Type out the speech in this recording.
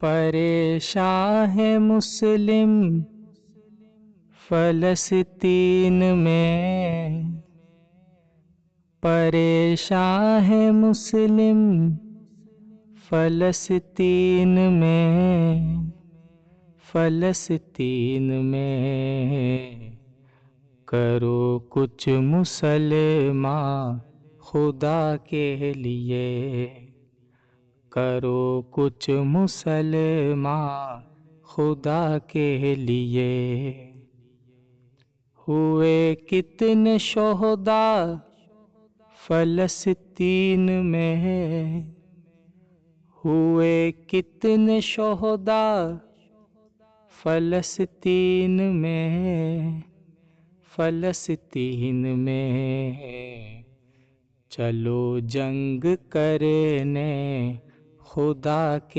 پریشان ہے مسلم فلسطین میں، پریشان ہے مسلم فلسطین میں، فلسطین میں کرو کچھ مسلمان خدا کے لیے، کرو کچھ مسلمان خدا کے لیے۔ ہوئے کتنے شہداء فلسطین میں، ہوئے کتنے شہداء فلسطین میں، فلسطین میں چلو جنگ کرنے خدا کے